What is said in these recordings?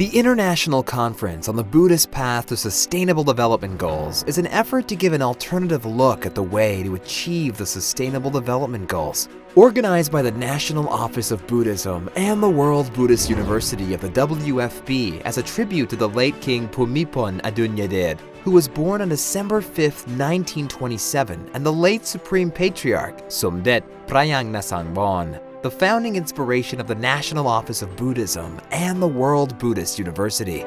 The International Conference on the Buddhist Path to Sustainable Development Goals is an effort to give an alternative look at the way to achieve the Sustainable Development Goals. Organized by the National Office of Buddhism and the World Buddhist University of the WFB as a tribute to the late King Bhumibol Adulyadej, who was born on December 5, 1927, and the late Supreme Patriarch, Somdet Prayang Nasangwon, the founding inspiration of the National Office of Buddhism and the World Buddhist University.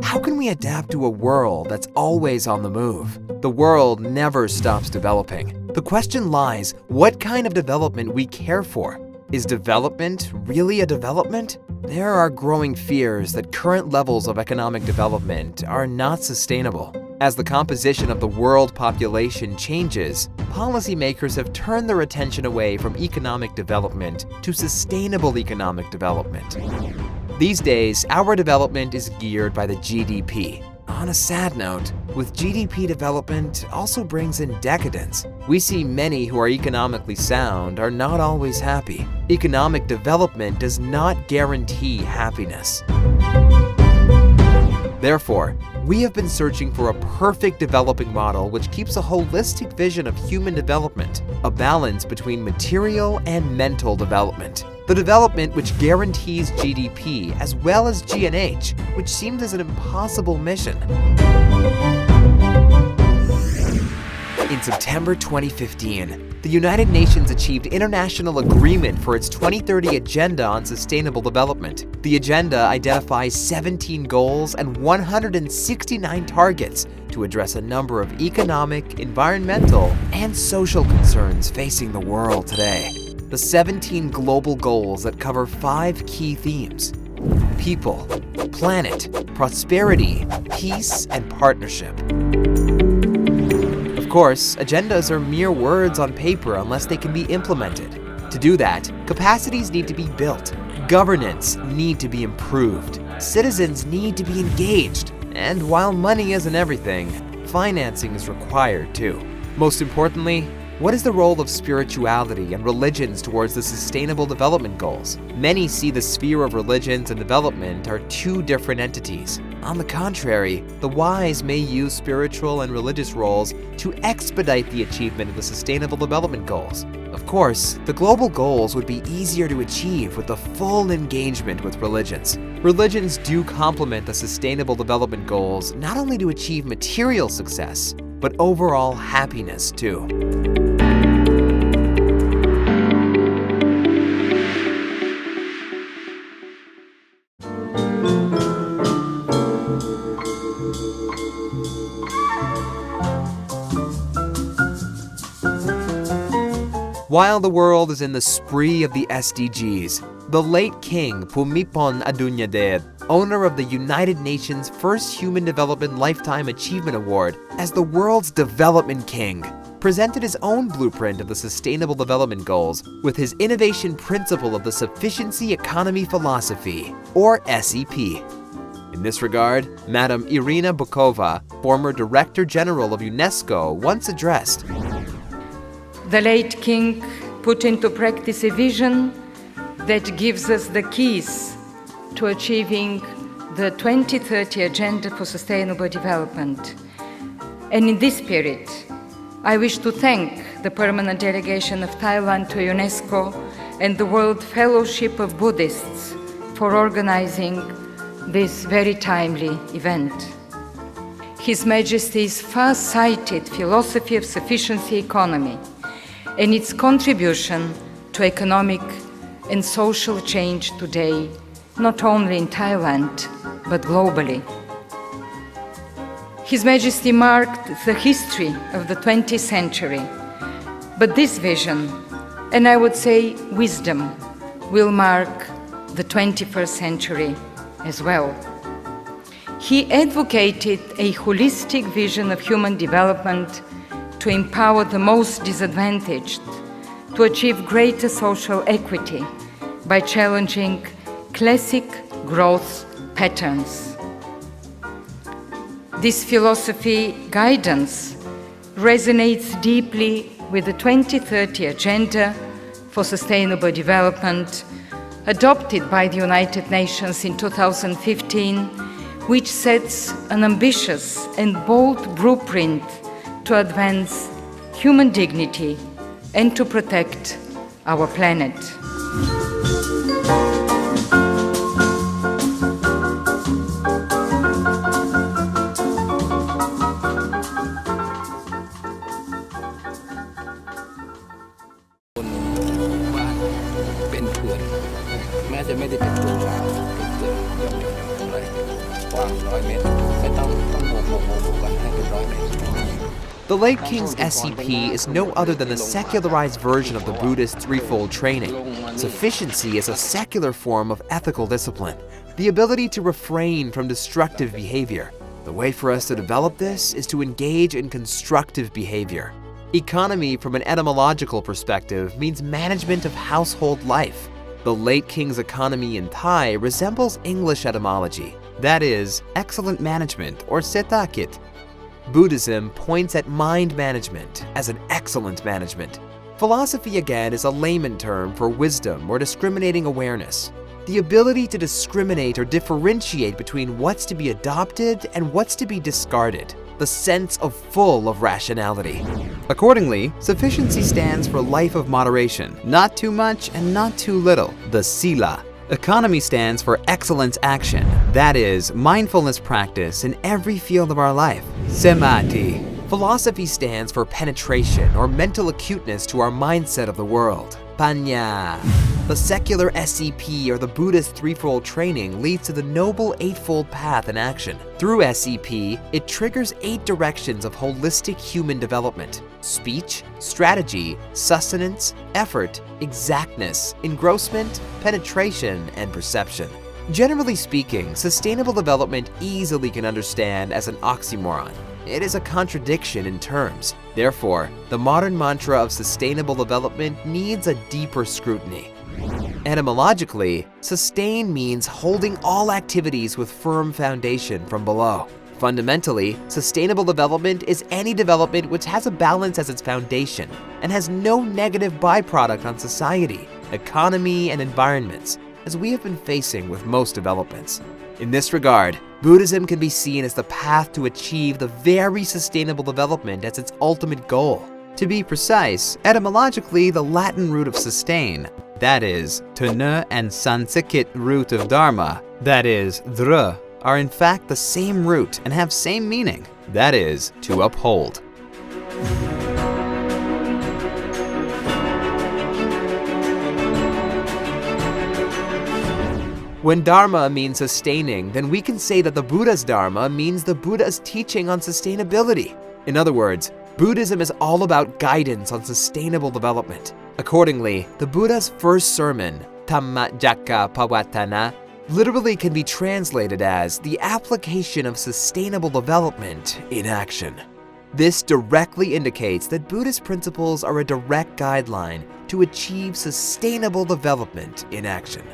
How can we adapt to a world that's always on the move? The world never stops developing. The question lies, what kind of development we care for? Is development really a development? There are growing fears that current levels of economic development are not sustainable. As the composition of the world population changes, policymakers have turned their attention away from economic development to sustainable economic development. These days, our development is geared by the GDP. On a sad note, with GDP development also brings in decadence. We see many who are economically sound are not always happy. Economic development does not guarantee happiness. Therefore, we have been searching for a perfect developing model which keeps a holistic vision of human development, a balance between material and mental development. The development which guarantees GDP as well as G&H, which seems as an impossible mission. In September 2015, the United Nations achieved international agreement for its 2030 Agenda on Sustainable Development. The agenda identifies 17 goals and 169 targets to address a number of economic, environmental, and social concerns facing the world today. The 17 global goals that cover 5 key themes: people, planet, prosperity, peace, and partnership. Of course, agendas are mere words on paper unless they can be implemented. To do that, capacities need to be built, governance need to be improved, citizens need to be engaged, and while money isn't everything, financing is required too. Most importantly, what is the role of spirituality and religions towards the Sustainable Development Goals? Many see the sphere of religions and development are two different entities. On the contrary, the wise may use spiritual and religious roles to expedite the achievement of the Sustainable Development Goals. Of course, the global goals would be easier to achieve with the full engagement with religions. Religions do complement the Sustainable Development Goals not only to achieve material success, but overall happiness too. While the world is in the spree of the SDGs, the late King Bhumibol Adulyadej, owner of the United Nations First Human Development Lifetime Achievement Award as the world's development king, presented his own blueprint of the Sustainable Development Goals with his innovation principle of the Sufficiency Economy Philosophy, or SEP. In this regard, Madam Irina Bokova, former Director General of UNESCO, once addressed, "The late King put into practice a vision that gives us the keys to achieving the 2030 Agenda for Sustainable Development. And in this spirit, I wish to thank the Permanent Delegation of Thailand to UNESCO and the World Fellowship of Buddhists for organizing this very timely event. His Majesty's far-sighted philosophy of sufficiency economy and its contribution to economic and social change today, not only in Thailand, but globally. His Majesty marked the history of the 20th century, but this vision, and I would say wisdom, will mark the 21st century as well. He advocated a holistic vision of human development to empower the most disadvantaged, to achieve greater social equity by challenging classic growth patterns. This philosophy guidance resonates deeply with the 2030 Agenda for Sustainable Development, adopted by the United Nations in 2015, which sets an ambitious and bold blueprint to advance human dignity and to protect our planet. The late King's SCP is no other than the secularized version of the Buddhist threefold training. Sufficiency is a secular form of ethical discipline, the ability to refrain from destructive behavior. The way for us to develop this is to engage in constructive behavior. Economy, from an etymological perspective, means management of household life. The late King's economy in Thai resembles English etymology, that is, excellent management or setakit. Buddhism points at mind management as an excellent management. Philosophy, again, is a layman term for wisdom or discriminating awareness. The ability to discriminate or differentiate between what's to be adopted and what's to be discarded. The sense of full of rationality. Accordingly, sufficiency stands for life of moderation, not too much and not too little, the sila. Economy stands for excellence action, that is, mindfulness practice in every field of our life, samadhi. Philosophy stands for penetration or mental acuteness to our mindset of the world, panya. The secular SCP, or the Buddhist threefold training, leads to the noble eightfold path in action. Through SCP, it triggers 8 directions of holistic human development: speech, strategy, sustenance, effort, exactness, engrossment, penetration, and perception. Generally speaking, sustainable development easily can understand as an oxymoron. It is a contradiction in terms. Therefore, the modern mantra of sustainable development needs a deeper scrutiny. Etymologically, sustain means holding all activities with firm foundation from below. Fundamentally, sustainable development is any development which has a balance as its foundation and has no negative byproduct on society, economy, and environments, as we have been facing with most developments. In this regard, Buddhism can be seen as the path to achieve the very sustainable development as its ultimate goal. To be precise, etymologically, the Latin root of sustain, that is, tana, and Sanskrit root of dharma, that is, dra, are in fact the same root and have same meaning, that is, to uphold. When Dharma means sustaining, then we can say that the Buddha's Dharma means the Buddha's teaching on sustainability. In other words, Buddhism is all about guidance on sustainable development. Accordingly, the Buddha's first sermon, Dhammajaka Pawatana, literally can be translated as the application of sustainable development in action. This directly indicates that Buddhist principles are a direct guideline to achieve sustainable development in action.